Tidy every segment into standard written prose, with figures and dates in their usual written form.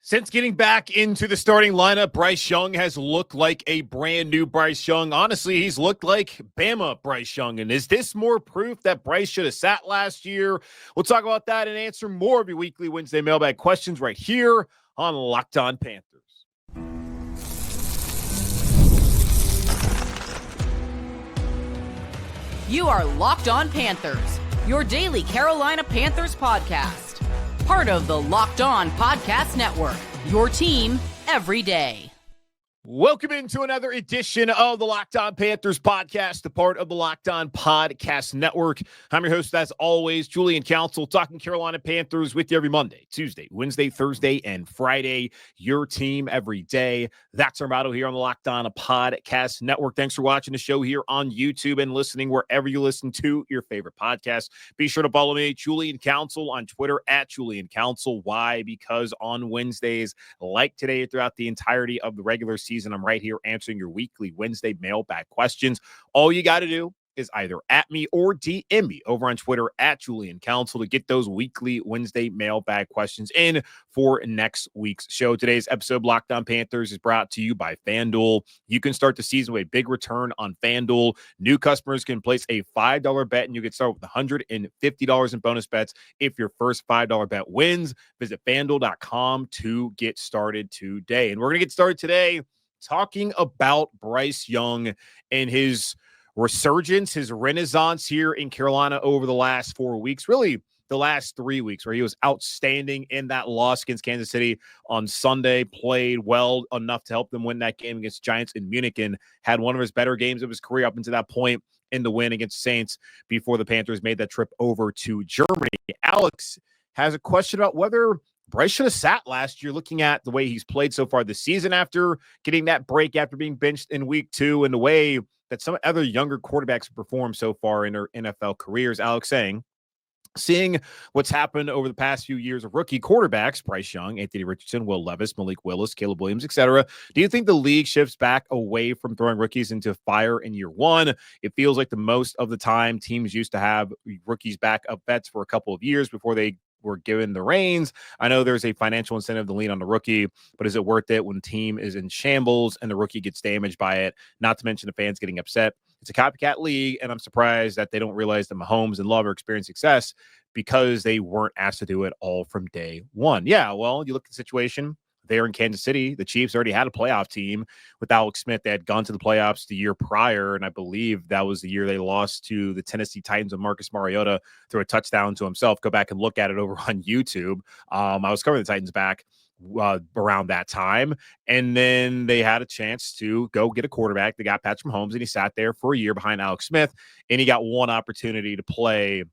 Since getting back into the starting lineup, Bryce Young has looked like a brand new Bryce Young. Honestly, he's looked like Bama Bryce Young. And is this more proof that Bryce should have sat last year? We'll talk about that and answer more of your weekly Wednesday mailbag questions right here on Locked On Panthers. You are Locked On Panthers, your daily Carolina Panthers podcast. Part of the Locked On Podcast Network, your team every day. Welcome into another edition of the Locked On Panthers podcast, a part of the Locked On Podcast Network. I'm your host, as always, Julian Council, talking Carolina Panthers with you every Monday, Tuesday, Wednesday, Thursday, and Friday. Your team every day. That's our motto here on the Locked On Podcast Network. Thanks for watching the show here on YouTube and listening wherever you listen to your favorite podcast. Be sure to follow me, Julian Council, on Twitter at Julian Council. Why? Because on Wednesdays, like today, throughout the entirety of the regular season, I'm right here answering your weekly Wednesday mailbag questions. All you got to do is either at me or DM me over on Twitter at Julian Council to get those weekly Wednesday mailbag questions in for next week's show. Today's episode of Locked On Panthers is brought to you by FanDuel. You can start the season with a big return on FanDuel. New customers can place a $5 bet and you can start with $150 in bonus bets if your first $5 bet wins. Visit FanDuel.com to get started today. And we're going to get started today talking about Bryce Young and his resurgence, his renaissance here in Carolina over the last 4 weeks, really the last 3 weeks, where he was outstanding in that loss against Kansas City on Sunday, played well enough to help them win that game against Giants in Munich, and had one of his better games of his career up until that point in the win against Saints before the Panthers made that trip over to Germany. Alex has a question about whether Bryce should have sat last year, looking at the way he's played so far this season after getting that break after being benched in week 2 and the way that some other younger quarterbacks have performed so far in their NFL careers. Alex saying, seeing what's happened over the past few years of rookie quarterbacks, Bryce Young, Anthony Richardson, Will Levis, Malik Willis, Caleb Williams, etc., do you think the league shifts back away from throwing rookies into fire in year one? It feels like the most of the time teams used to have rookies back up vets for a couple of years before they were given the reins. I know there's a financial incentive to lean on the rookie, but is it worth it when the team is in shambles and the rookie gets damaged by it? Not to mention the fans getting upset. It's a copycat league, and I'm surprised that they don't realize that Mahomes and Love are experiencing success because they weren't asked to do it all from day one. Yeah, well, you look at the situation there in Kansas City. The Chiefs already had a playoff team with Alex Smith. They had gone to the playoffs the year prior, and I believe that was the year they lost to the Tennessee Titans of Marcus Mariota through a touchdown to himself. Go back and look at it over on YouTube. I was covering the Titans back around that time, and then they had a chance to go get a quarterback. They got Patrick Mahomes, and he sat there for a year behind Alex Smith, and he got one opportunity to play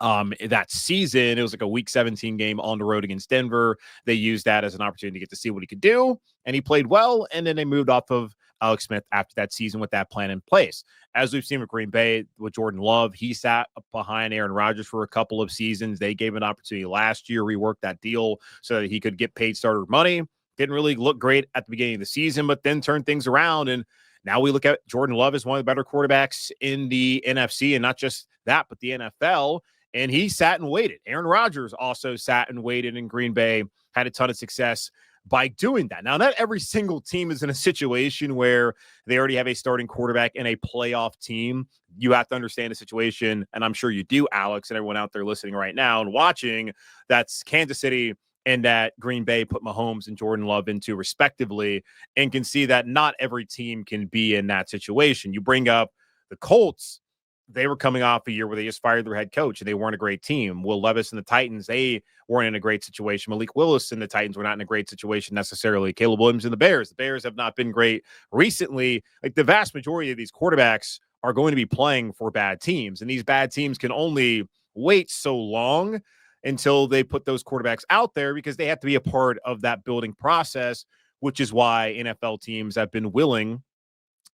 that season. It was like a week 17 game on the road against Denver. They used that as an opportunity to get to see what he could do, and he played well, and then they moved off of Alex Smith after that season with that plan in place. As we've seen with Green Bay, with Jordan Love, he sat behind Aaron Rodgers for a couple of seasons. They gave him an opportunity last year, reworked that deal so that he could get paid starter money. Didn't really look great at the beginning of the season, but then turned things around, and now we look at Jordan Love as one of the better quarterbacks in the NFC, and not just that, but the NFL. And he sat and waited. Aaron Rodgers also sat and waited in Green Bay, had a ton of success by doing that. Now, not every single team is in a situation where they already have a starting quarterback in a playoff team. You have to understand the situation, and I'm sure you do, Alex, and everyone out there listening right now and watching, that's Kansas City and that Green Bay put Mahomes and Jordan Love into respectively, and can see that not every team can be in that situation. You bring up the Colts. They were coming off a year where they just fired their head coach and they weren't a great team. Will Levis and the Titans, they weren't in a great situation. Malik Willis and the Titans were not in a great situation necessarily. Caleb Williams and the Bears have not been great recently. Like, the vast majority of these quarterbacks are going to be playing for bad teams, and these bad teams can only wait so long until they put those quarterbacks out there because they have to be a part of that building process, which is why NFL teams have been willing,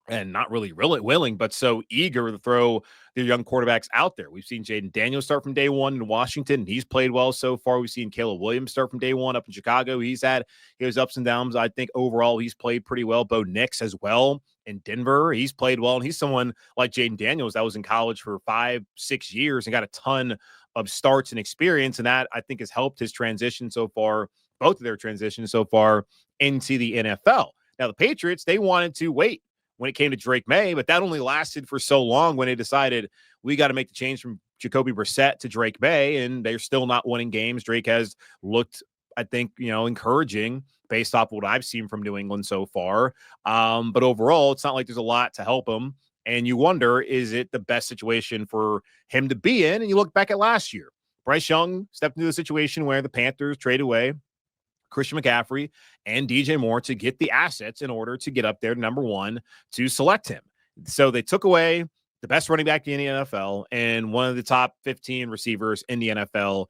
and not really willing, but so eager to throw their young quarterbacks out there. We've seen Jaden Daniels start from day one in Washington, and he's played well so far. We've seen Caleb Williams start from day one up in Chicago. He's had his ups and downs. I think overall he's played pretty well. Bo Nix as well in Denver. He's played well, and he's someone like Jaden Daniels that was in college for 5-6 years and got a ton of starts and experience, and that I think has helped his transition so far both of their transitions so far into the NFL. Now, the Patriots, they wanted to wait when it came to Drake May, but that only lasted for so long when they decided we got to make the change from Jacoby Brissett to Drake May, and they're still not winning games. Drake has looked, I think, encouraging based off what I've seen from New England so far. But overall, it's not like there's a lot to help him. And you wonder, is it the best situation for him to be in? And you look back at last year. Bryce Young stepped into the situation where the Panthers traded away Christian McCaffrey and DJ Moore to get the assets in order to get up there to number one to select him. So they took away the best running back in the NFL and one of the top 15 receivers in the NFL,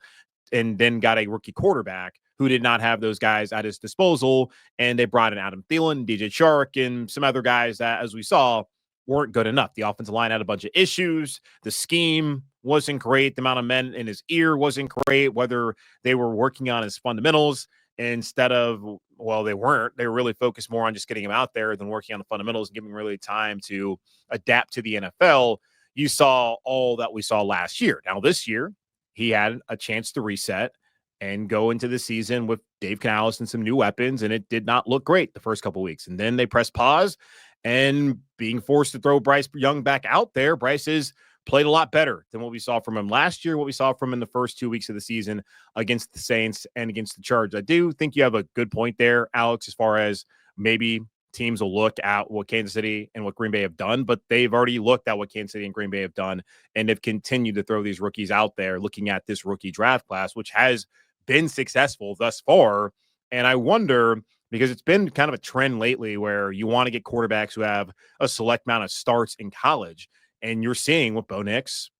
and then got a rookie quarterback who did not have those guys at his disposal. And they brought in Adam Thielen, DJ Chark, and some other guys that, as we saw, weren't good enough. The offensive line had a bunch of issues. The scheme wasn't great. The amount of men in his ear wasn't great, whether they were working on his fundamentals instead of, well, they weren't. They were really focused more on just getting him out there than working on the fundamentals and giving him really time to adapt to the NFL. You saw all that we saw last year. Now, this year, he had a chance to reset and go into the season with Dave Canales and some new weapons, and it did not look great the first couple of weeks. And then they pressed pause, and being forced to throw Bryce Young back out there, Bryce has played a lot better than what we saw from him last year, what we saw from him in the first 2 weeks of the season against the Saints and against the Chargers. I do think you have a good point there, Alex, as far as maybe teams will look at what Kansas City and what Green Bay have done, but they've already looked at what Kansas City and Green Bay have done and have continued to throw these rookies out there, looking at this rookie draft class, which has been successful thus far. And I wonder, because it's been kind of a trend lately where you want to get quarterbacks who have a select amount of starts in college. And you're seeing with Bo Nix,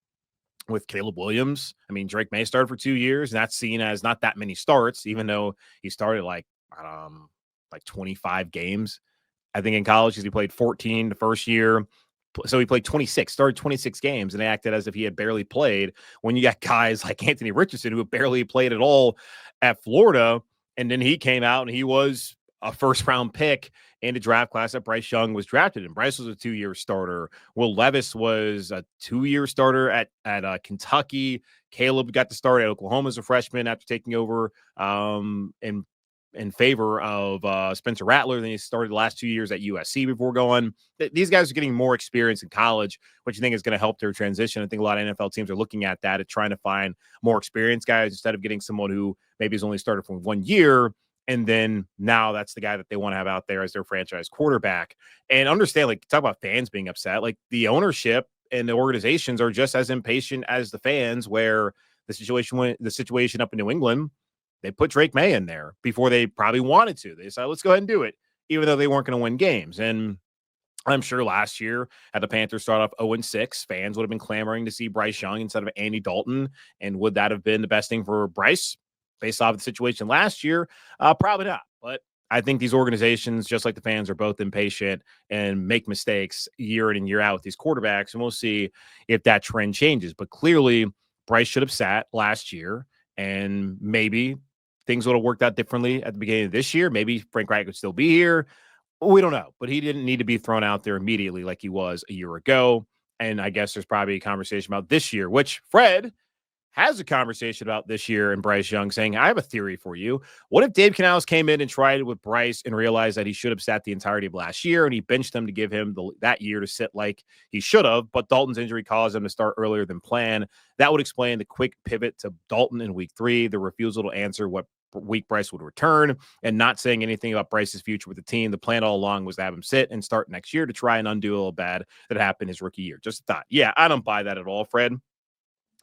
with Caleb Williams. I mean, Drake May started for 2 years, and that's seen as not that many starts, even though he started like 25 games, I think, in college, because he played 14 the first year. So he played 26, started 26 games, and they acted as if he had barely played, when you got guys like Anthony Richardson who barely played at all at Florida. And then he came out and he was a first-round pick in the draft class that Bryce Young was drafted in. Bryce was a 2-year starter. Will Levis was a 2-year starter at Kentucky. Caleb got to start at Oklahoma as a freshman after taking over in favor of Spencer Rattler. Then he started the last 2 years at USC before going. These guys are getting more experience in college, which I think is going to help their transition. I think a lot of NFL teams are looking at that, at trying to find more experienced guys instead of getting someone who maybe has only started for 1 year. And then now that's the guy that they want to have out there as their franchise quarterback. And understand, like, talk about fans being upset. Like, the ownership and the organizations are just as impatient as the fans, where the situation up in New England, they put Drake May in there before they probably wanted to. They said, let's go ahead and do it, even though they weren't going to win games. And I'm sure last year, had the Panthers start off 0-6, fans would have been clamoring to see Bryce Young instead of Andy Dalton. And would that have been the best thing for Bryce based off the situation last year? Probably not. But I think these organizations, just like the fans, are both impatient and make mistakes year in and year out with these quarterbacks. And we'll see if that trend changes. But clearly, Bryce should have sat last year, and maybe things would have worked out differently at the beginning of this year. Maybe Frank Reich would still be here. We don't know. But he didn't need to be thrown out there immediately like he was a year ago. And I guess there's probably a conversation about this year, which Fred has a conversation about this year, and Bryce Young saying, I have a theory for you. What if Dave Canales came in and tried it with Bryce and realized that he should have sat the entirety of last year, and he benched him to give him that year to sit like he should have, but Dalton's injury caused him to start earlier than planned? That would explain the quick pivot to Dalton in week 3, the refusal to answer what week Bryce would return, and not saying anything about Bryce's future with the team. The plan all along was to have him sit and start next year to try and undo a little bad that happened his rookie year. Just a thought. Yeah, I don't buy that at all, Fred.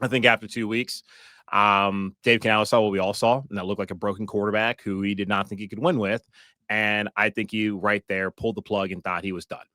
I think after 2 weeks, Dave Canales saw what we all saw, and that looked like a broken quarterback who he did not think he could win with. And I think you right there pulled the plug and thought he was done.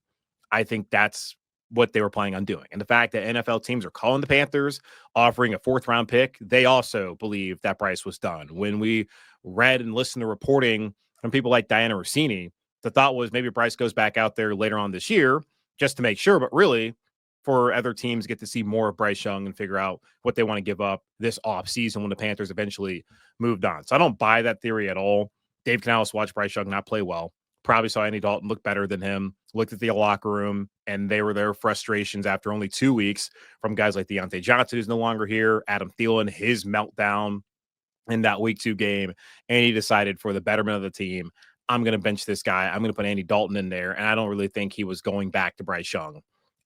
I think that's what they were planning on doing. And the fact that NFL teams are calling the Panthers, offering a 4th-round pick, they also believe that Bryce was done. When we read and listened to reporting from people like Diana Rossini, the thought was maybe Bryce goes back out there later on this year just to make sure, but really for other teams get to see more of Bryce Young and figure out what they want to give up this offseason when the Panthers eventually moved on. So I don't buy that theory at all. Dave Canales watched Bryce Young not play well. Probably saw Andy Dalton look better than him, looked at the locker room, and they were their frustrations after only 2 weeks from guys like Deontay Johnson, who's no longer here, Adam Thielen, his meltdown in that week 2 game, and he decided for the betterment of the team, I'm going to bench this guy. I'm going to put Andy Dalton in there. And I don't really think he was going back to Bryce Young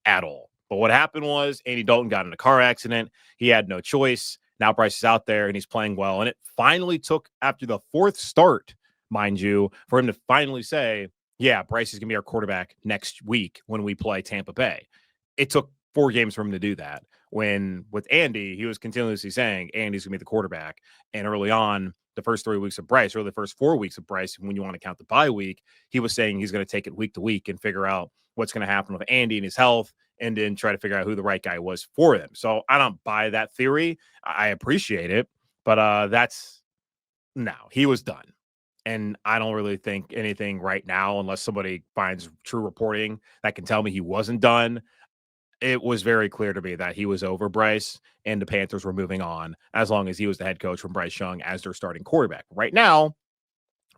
at all. But what happened was Andy Dalton got in a car accident. He had no choice. Now Bryce is out there and he's playing well. And it finally took, after the 4th start, mind you, for him to finally say, yeah, Bryce is going to be our quarterback next week when we play Tampa Bay. It took 4 games for him to do that. When with Andy, he was continuously saying Andy's going to be the quarterback. And early on, the first 3 weeks of Bryce, or the first 4 weeks of Bryce, when you want to count the bye week, he was saying he's going to take it week to week and figure out what's going to happen with Andy and his health, and then try to figure out who the right guy was for them. So I don't buy that theory. I appreciate it, but he was done. And I don't really think anything right now, unless somebody finds true reporting that can tell me he wasn't done. It was very clear to me that he was over Bryce and the Panthers were moving on as long as he was the head coach from Bryce Young as their starting quarterback. Right now,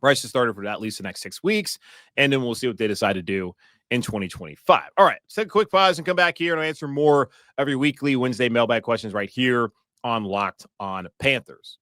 Bryce has started for at least the next 6 weeks, and then we'll see what they decide to do in 2025. All right, let's take a quick pause and come back here and answer more of your weekly Wednesday mailbag questions right here on Locked on Panthers.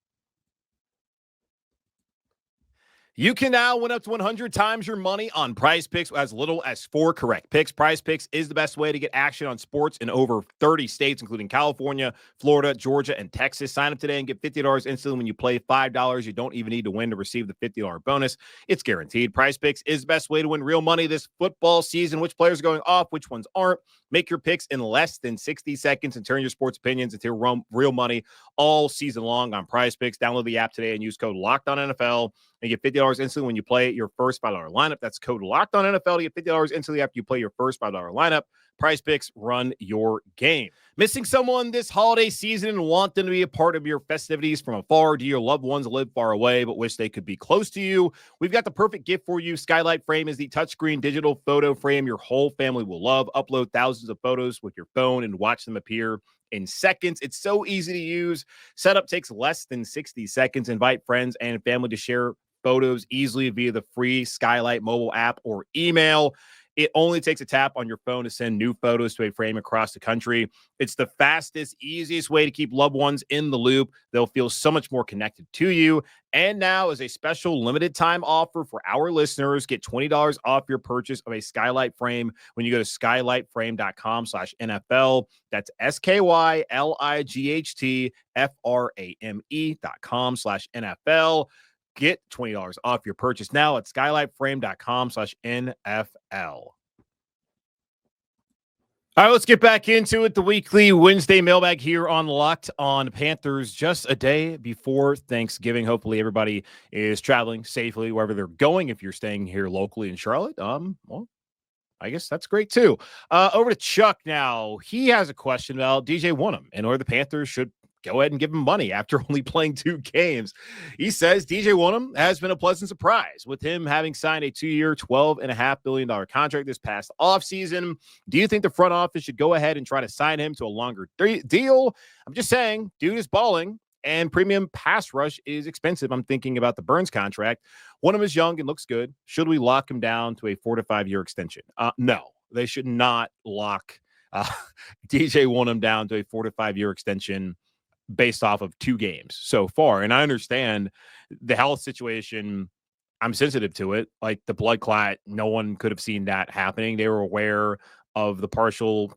You can now win up to 100 times your money on PrizePicks as little as 4 correct picks. PrizePicks is the best way to get action on sports in over 30 states, including California, Florida, Georgia, and Texas. Sign up today and get $50 instantly when you play $5. You don't even need to win to receive the $50 bonus. It's guaranteed. PrizePicks is the best way to win real money this football season. Which players are going off, which ones aren't. Make your picks in less than 60 seconds and turn your sports opinions into real money all season long on PrizePicks. Download the app today and use code LOCKEDONNFL and get $50 instantly when you play your first $5 lineup. That's code LOCKEDONNFL to get $50 instantly after you play your first $5 lineup. PrizePicks, run your game. Missing someone this holiday season and want them to be a part of your festivities from afar? Do your loved ones live far away but wish they could be close to you? We've got the perfect gift for you. Skylight Frame is the touchscreen digital photo frame your whole family will love. Upload thousands of photos with your phone and watch them appear in seconds. It's so easy to use. Setup takes less than 60 seconds. Invite friends and family to share photos easily via the free Skylight mobile app or email. It only takes a tap on your phone to send new photos to a frame across the country. It's the fastest, easiest way to keep loved ones in the loop. They'll feel so much more connected to you. And now, as a special limited time offer for our listeners, get $20 off your purchase of a Skylight Frame when you go to skylightframe.com/NFL. That's SKYLIGHTFRAME.com/NFL. Get $20 off your purchase now at skylightframe.com/NFL. All right, let's get back into it. The weekly Wednesday mailbag here on Locked on Panthers, just a day before Thanksgiving. Hopefully everybody is traveling safely wherever they're going. If you're staying here locally in Charlotte, well, I guess that's great too. Over to Chuck now. He has a question about DJ Wonnum and whether the Panthers should go ahead and give him money after only playing 2 games. He says DJ Wonnum has been a pleasant surprise with him having signed a 2-year, $12.5 billion contract this past offseason. Do you think the front office should go ahead and try to sign him to a longer deal? I'm just saying, dude is balling and premium pass rush is expensive. I'm thinking about the Burns contract. Wonnum is young and looks good. Should we lock him down to a 4 to 5 year extension? No, they should not lock DJ Wonnum down to a 4 to 5 year extension based off of 2 games so far. And I understand the health situation. I'm sensitive to it. Like the blood clot, no one could have seen that happening. They were aware of the partial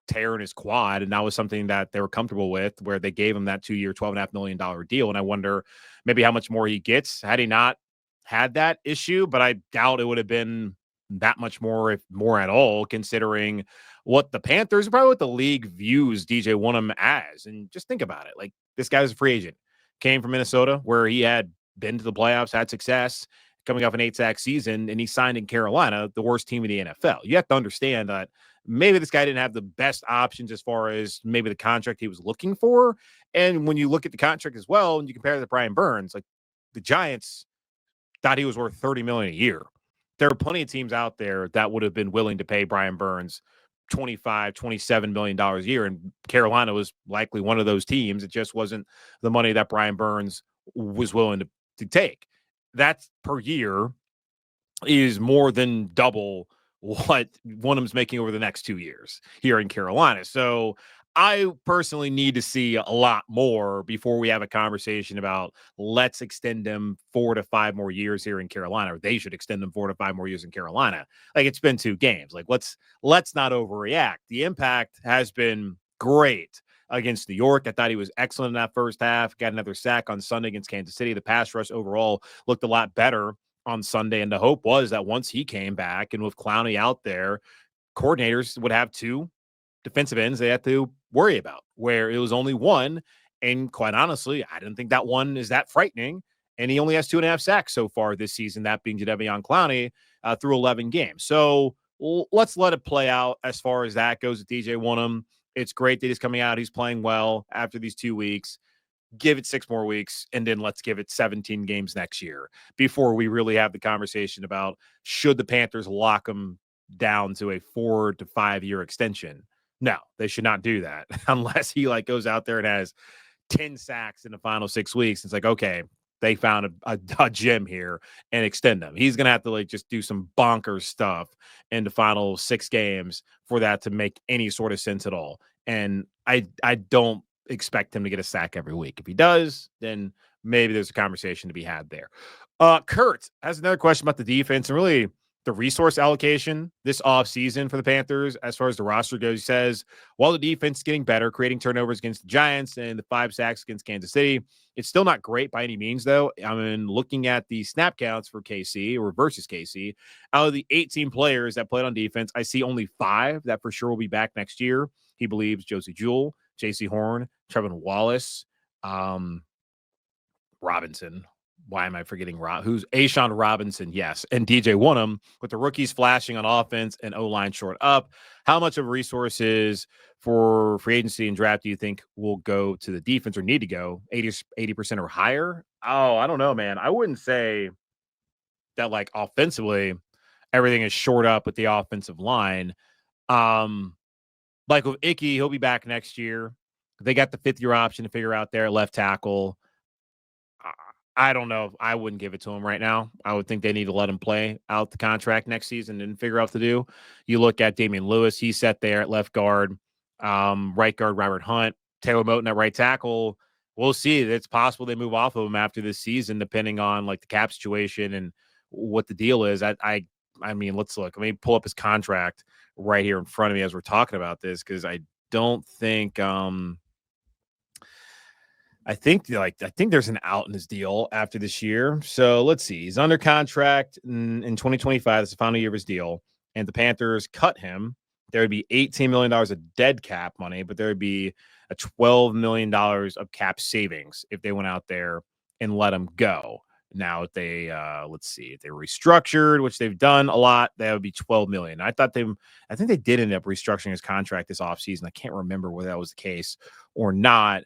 tear in his quad, and that was something that they were comfortable with, where they gave him that 2-year, $12.5 million deal. And I wonder maybe how much more he gets had he not had that issue, but I doubt it would have been that much more, if more at all, considering what the Panthers, probably what the league views DJ Wonnum as. And just think about it. Like, this guy was a free agent, came from Minnesota, where he had been to the playoffs, had success, coming off an 8-sack season, and he signed in Carolina, the worst team in the NFL. You have to understand that maybe this guy didn't have the best options as far as maybe the contract he was looking for. And when you look at the contract as well, and you compare it to Brian Burns, like the Giants thought he was worth $30 million a year. There are plenty of teams out there that would have been willing to pay Brian Burns $25, $27 million a year. And Carolina was likely one of those teams. It just wasn't the money that Brian Burns was willing to take. That's per year is more than double what Wonnum's making over the next 2 years here in Carolina. So I personally need to see a lot more before we have a conversation about let's extend them 4 to 5 more years here in Carolina, or they should extend them 4 to 5 more years in Carolina. Like, it's been 2 games. Like, let's not overreact. The impact has been great against New York. I thought he was excellent in that first half. Got another sack on Sunday against Kansas City. The pass rush overall looked a lot better on Sunday, and the hope was that once he came back and with Clowney out there, coordinators would have 2 defensive ends they had to worry about, where it was only 1. And quite honestly, I didn't think that one is that frightening. And he only has 2.5 sacks so far this season, that being Jadeveon Clowney through 11 games. So let's let it play out as far as that goes with DJ Wonnum. It's great that he's coming out. He's playing well after these 2 weeks. Give it 6 more weeks, and then let's give it 17 games next year before we really have the conversation about should the Panthers lock him down to a 4 to 5 year extension. No, they should not do that unless he goes out there and has 10 sacks in the final 6 weeks. It's like, okay, they found a gem here and extend them. He's going to have to just do some bonkers stuff in the final 6 games for that to make any sort of sense at all. And I don't expect him to get a sack every week. If he does, then maybe there's a conversation to be had there. Kurt has another question about the defense and really the resource allocation this offseason for the Panthers as far as the roster goes. He says, while the defense is getting better, creating turnovers against the Giants and the 5 sacks against Kansas City, it's still not great by any means, though. I mean, looking at the snap counts for KC or versus KC, out of the 18 players that played on defense, I see only 5 that for sure will be back next year. He believes Josie Jewell, Jaycee Horn, Trevin Wallace, Robinson. Why am I forgetting who's Ashawn Robinson? Yes. And DJ Wonnum, with the rookies flashing on offense and O-line short up. How much of resources for free agency and draft do you think will go to the defense or need to go 80% or higher? Oh, I don't know, man. I wouldn't say that offensively everything is short up with the offensive line. With Icky, he'll be back next year. They got the 5th year option to figure out there at left tackle. I don't know. I wouldn't give it to him right now. I would think they need to let him play out the contract next season and figure out what to do. You look at Damian Lewis. He's set there at left guard. Right guard, Robert Hunt. Taylor Moton at right tackle. We'll see. It's possible they move off of him after this season, depending on the cap situation and what the deal is. I mean, let's look. Let me pull up his contract right here in front of me as we're talking about this, because I don't think I think there's an out in his deal after this year. So let's see. He's under contract in 2025. That's the final year of his deal. And the Panthers cut him. There would be $18 million of dead cap money, but there would be a $12 million of cap savings if they went out there and let him go. Now, if they let's see, if they restructured, which they've done a lot, that would be $12 million. I think they did end up restructuring his contract this offseason. I can't remember whether that was the case or not.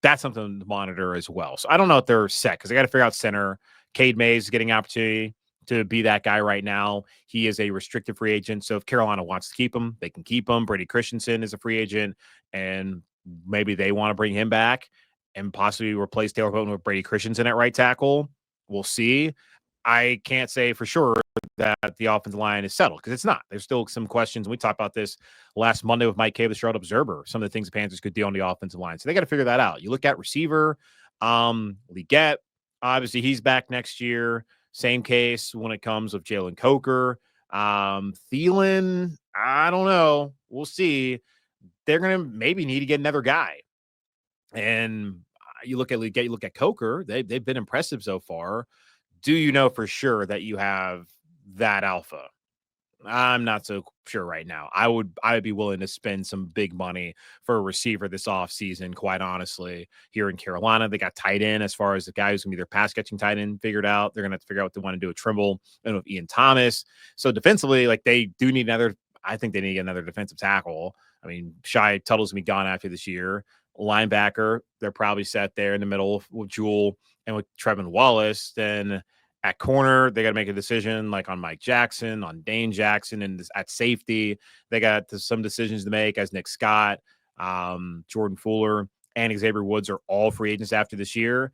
That's something to monitor as well. So I don't know if they're set because I got to figure out center. Cade Mays is getting an opportunity to be that guy right now. He is a restricted free agent. So if Carolina wants to keep him, they can keep him. Brady Christensen is a free agent, and maybe they want to bring him back and possibly replace Taylor Moton with Brady Christensen at right tackle. We'll see. I can't say for sure that the offensive line is settled because it's not. There's still some questions. We talked about this last Monday with Mike K, the Charlotte Observer, some of the things the Panthers could do on the offensive line. So they got to figure that out. You look at receiver, Legette, obviously he's back next year. Same case when it comes with Jalen Coker. Thielen, I don't know. We'll see. They're going to maybe need to get another guy. And you look at Legette, you look at Coker, they've been impressive so far. Do you know for sure that you have that alpha? I'm not so sure right now. I would be willing to spend some big money for a receiver this offseason, quite honestly. Here in Carolina, they got tight end as far as the guy who's going to be their pass-catching tight end figured out. They're going to have to figure out what they want to do with Trimble and with Ian Thomas. So defensively, they do need another – I think they need to get another defensive tackle. I mean, Shai Tuttle's going to be gone after this year. Linebacker, they're probably set there in the middle with Jewell and with Trevin Wallace. Then at corner, they got to make a decision on Mike Jackson, on Dane Jackson, and at safety, they got some decisions to make as Nick Scott, Jordan Fuller, and Xavier Woods are all free agents after this year.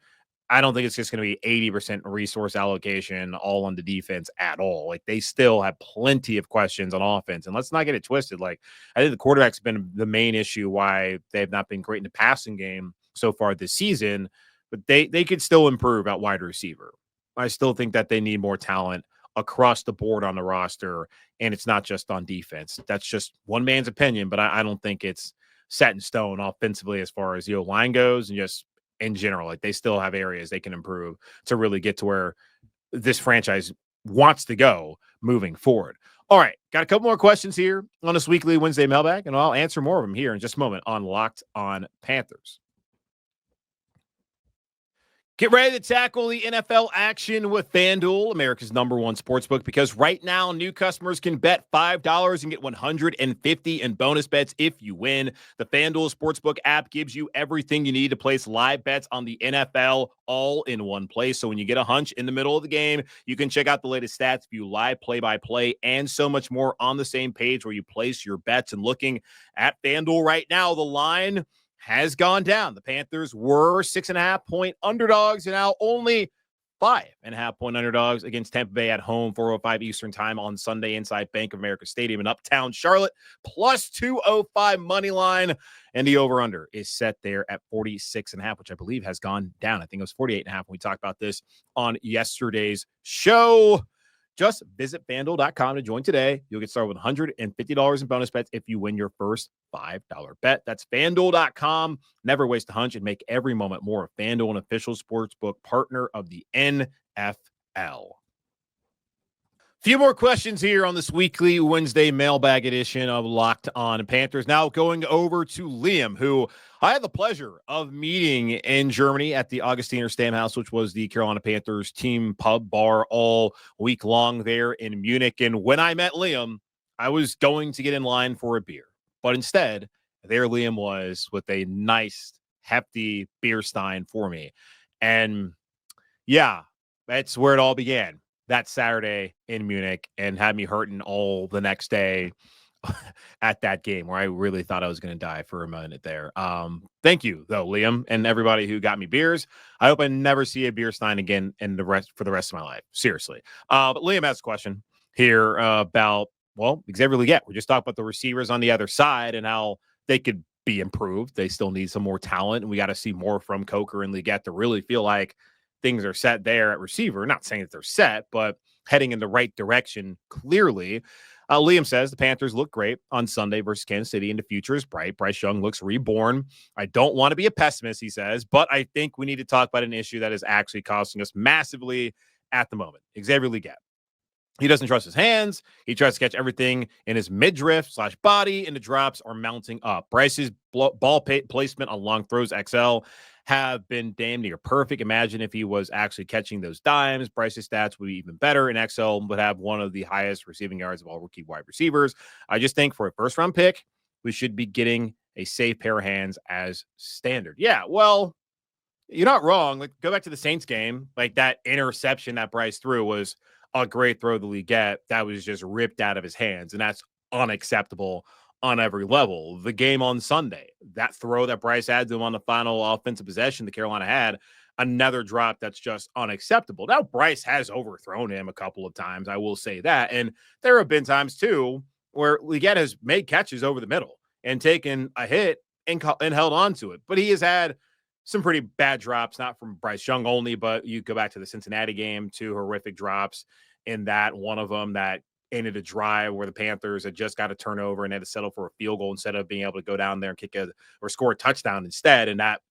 I don't think it's just going to be 80% resource allocation all on the defense at all. Like, they still have plenty of questions on offense. And let's not get it twisted. Like, I think the quarterback's been the main issue why they've not been great in the passing game so far this season, but they could still improve at wide receiver. I still think that they need more talent across the board on the roster, and it's not just on defense. That's just one man's opinion, but I don't think it's set in stone offensively as far as the O-line goes, and just in general. Like, they still have areas they can improve to really get to where this franchise wants to go moving forward. All right, got a couple more questions here on this weekly Wednesday mailbag, and I'll answer more of them here in just a moment on Locked on Panthers. Get ready to tackle the NFL action with FanDuel, America's #1 sportsbook, because right now new customers can bet $5 and get $150 in bonus bets if you win. The FanDuel Sportsbook app gives you everything you need to place live bets on the NFL all in one place. So when you get a hunch in the middle of the game, you can check out the latest stats, view live play-by-play, and so much more on the same page where you place your bets. And looking at FanDuel right now, the line has gone down. The Panthers were 6.5-point underdogs and now only 5.5-point underdogs against Tampa Bay at home, 4:05 Eastern time on Sunday inside Bank of America Stadium in Uptown Charlotte, plus 205 money line. And the over-under is set there at 46.5, which I believe has gone down. I think it was 48.5 when we talked about this on yesterday's show. Just visit FanDuel.com to join today. You'll get started with $150 in bonus bets if you win your first $5 bet. That's FanDuel.com. Never waste a hunch and make every moment more. FanDuel, an official sportsbook partner of the NFL. Few more questions here on this weekly Wednesday mailbag edition of Locked on Panthers. Now going over to Liam, who I had the pleasure of meeting in Germany at the Augustiner Stammhaus, which was the Carolina Panthers team pub bar all week long there in Munich. And when I met Liam, I was going to get in line for a beer. But instead, there Liam was with a nice, hefty beer stein for me. And yeah, that's where it all began. That Saturday in Munich, and had me hurting all the next day at that game where I really thought I was going to die for a minute there. Thank you though, Liam, and everybody who got me beers. I hope I never see a beer stein again for the rest of my life. Seriously. But Liam has a question here about, Xavier Legette. We just talked about the receivers on the other side and how they could be improved. They still need some more talent, and we got to see more from Coker and Legette to really feel like things are set there at receiver. Not saying that they're set, but heading in the right direction clearly. Liam says the Panthers look great on Sunday versus Kansas City, and the future is bright. Bryce Young looks reborn. I don't want to be a pessimist, he says, but I think we need to talk about an issue that is actually costing us massively at the moment. Xavier Legette. He doesn't trust his hands. He tries to catch everything in his midriff/body, and the drops are mounting up. Bryce's ball placement on long throws XL have been damn near perfect. Imagine if he was actually catching those dimes. Bryce's stats would be even better, and XL would have one of the highest receiving yards of all rookie wide receivers. I just think for a first-round pick, we should be getting a safe pair of hands as standard. Yeah, well, you're not wrong. Like, go back to the Saints game. Like, that interception that Bryce threw was a great throw to Legette that was just ripped out of his hands, and that's unacceptable on every level. The game on Sunday, that throw that Bryce had to him on the final offensive possession that Carolina had, another drop that's just unacceptable. Now, Bryce has overthrown him a couple of times, I will say that, and there have been times, too, where Legette has made catches over the middle and taken a hit and held on to it, but he has had some pretty bad drops, not from Bryce Young only, but you go back to the Cincinnati game, 2 horrific drops in that. One of them that ended a drive where the Panthers had just got a turnover and had to settle for a field goal instead of being able to go down there and kick or score a touchdown instead. And that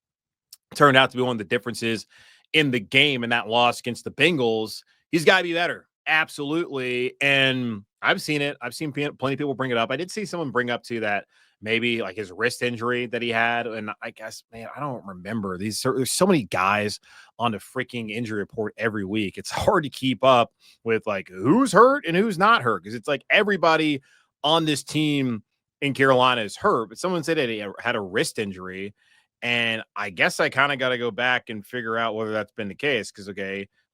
turned out to be one of the differences in the game in that loss against the Bengals. He's got to be better. Absolutely. And I've seen it. I've seen plenty of people bring it up. I did see someone bring up too that maybe like his wrist injury that he had. And I guess, man, I don't remember there's so many guys on the freaking injury report every week. It's hard to keep up with like who's hurt and who's not hurt. Cause it's like everybody on this team in Carolina is hurt, but someone said that he had a wrist injury. And I guess I kind of got to go back and figure out whether that's been the case. Cause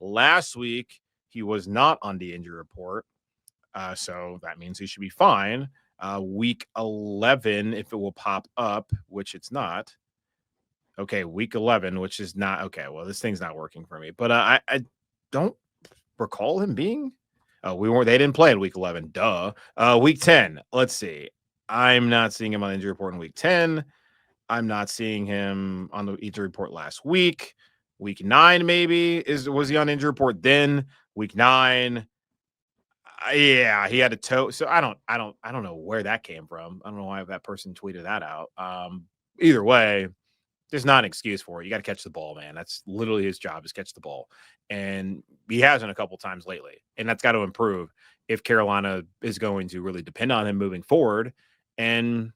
last week he was not on the injury report. So that means he should be fine. Week 11, if it will pop up, which it's not. Okay, week 11, which is not okay. Well, this thing's not working for me, but I don't recall him being. They didn't play in week 11. Duh. Week 10. Let's see. I'm not seeing him on the injury report in week 10. I'm not seeing him on the injury report last week. Week 9, maybe was he on injury report then? Week 9. Yeah, he had a toe. So I don't know where that came from. I don't know why that person tweeted that out. Either way, there's not an excuse for it. You got to catch the ball, man. That's literally his job, is catch the ball. And he hasn't a couple times lately. And that's got to improve if Carolina is going to really depend on him moving forward. And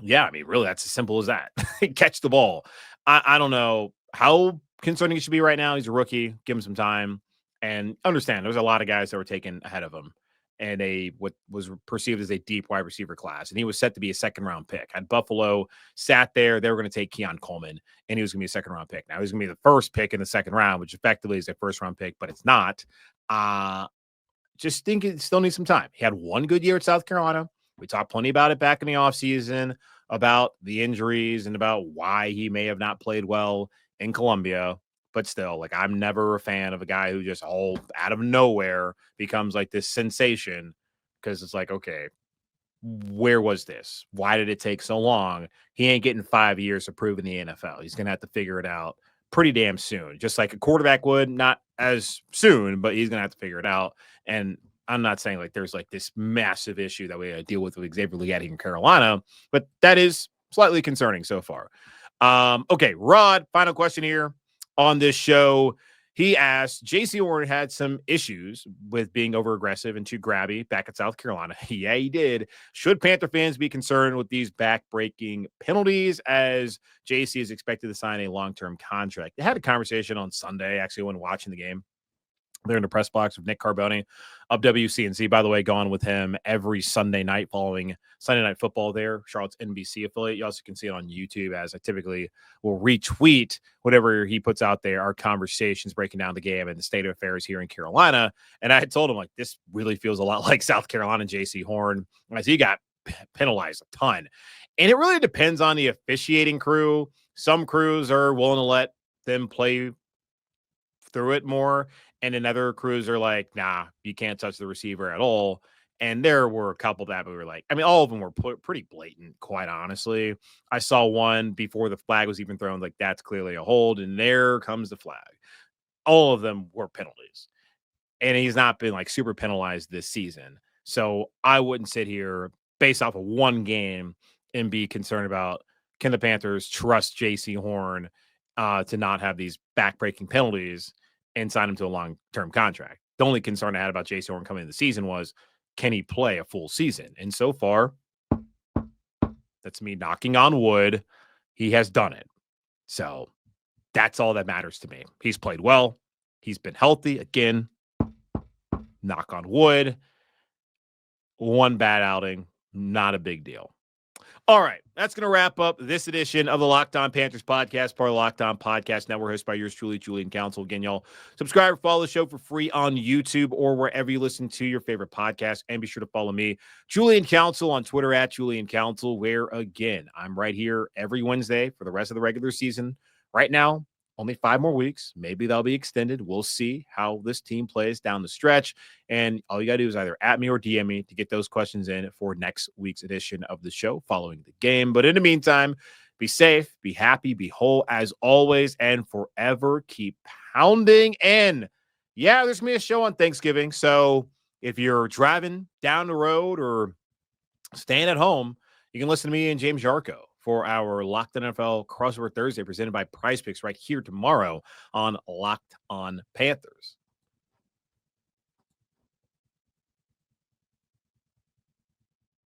yeah, I mean, really, that's as simple as that. Catch the ball. I don't know how concerning he should be right now. He's a rookie. Give him some time. And understand, there's a lot of guys that were taken ahead of him and what was perceived as a deep wide receiver class. And he was set to be a second-round pick. Had Buffalo sat there, they were going to take Keon Coleman, and he was going to be a second-round pick. Now, he's going to be the first pick in the second round, which effectively is a first-round pick, but it's not. Just think it still needs some time. He had one good year at South Carolina. We talked plenty about it back in the offseason, about the injuries and about why he may have not played well in Columbia. But still, like, I'm never a fan of a guy who just all out of nowhere becomes like this sensation, because it's like, okay, where was this? Why did it take so long? He ain't getting 5 years to prove in the NFL. He's going to have to figure it out pretty damn soon, just like a quarterback would, not as soon, but he's going to have to figure it out. And I'm not saying like there's like this massive issue that we had to deal with Xavier Legette in Carolina, but that is slightly concerning so far. Okay, Rod, final question here on this show. He asked, Jaycee Horn had some issues with being over-aggressive and too grabby back at South Carolina. Yeah, he did. Should Panther fans be concerned with these back-breaking penalties, as Jaycee is expected to sign a long-term contract? They had a conversation on Sunday, actually, when watching the game. They're in the press box with Nick Carboni of WCNC. By the way, gone with him every Sunday night following Sunday Night Football there, Charlotte's NBC affiliate. You also can see it on YouTube, as I typically will retweet whatever he puts out there, our conversations breaking down the game and the state of affairs here in Carolina. And I had told him, like, this really feels a lot like South Carolina Jaycee Horn, as he got penalized a ton. And it really depends on the officiating crew. Some crews are willing to let them play through it more, and another crews are like, nah, you can't touch the receiver at all. And there were a couple that we were like, I mean, all of them were pretty blatant, quite honestly. I saw one before the flag was even thrown, like, that's clearly a hold, and there comes the flag. All of them were penalties, and he's not been like super penalized this season. So I wouldn't sit here based off of one game and be concerned about, can the Panthers trust Jaycee Horn to not have these backbreaking penalties and sign him to a long-term contract. The only concern I had about Jaycee Horn coming into the season was, can he play a full season? And so far, that's me knocking on wood, he has done it. So that's all that matters to me. He's played well. He's been healthy. Again, knock on wood. One bad outing, not a big deal. All right, that's going to wrap up this edition of the Locked On Panthers podcast, part of the Locked On Podcast Network, hosted by yours truly, Julian Council. Again, y'all, subscribe or follow the show for free on YouTube or wherever you listen to your favorite podcast. And be sure to follow me, Julian Council, on Twitter at Julian Council, where, again, I'm right here every Wednesday for the rest of the regular season. Right now, only 5 more weeks. Maybe they'll be extended. We'll see how this team plays down the stretch. And all you got to do is either at me or DM me to get those questions in for next week's edition of the show following the game. But in the meantime, be safe, be happy, be whole as always, and forever keep pounding. And yeah, there's going to be a show on Thanksgiving. So if you're driving down the road or staying at home, you can listen to me and James Yarko for our Locked On NFL Crossover Thursday, presented by PrizePicks, right here tomorrow on Locked On Panthers.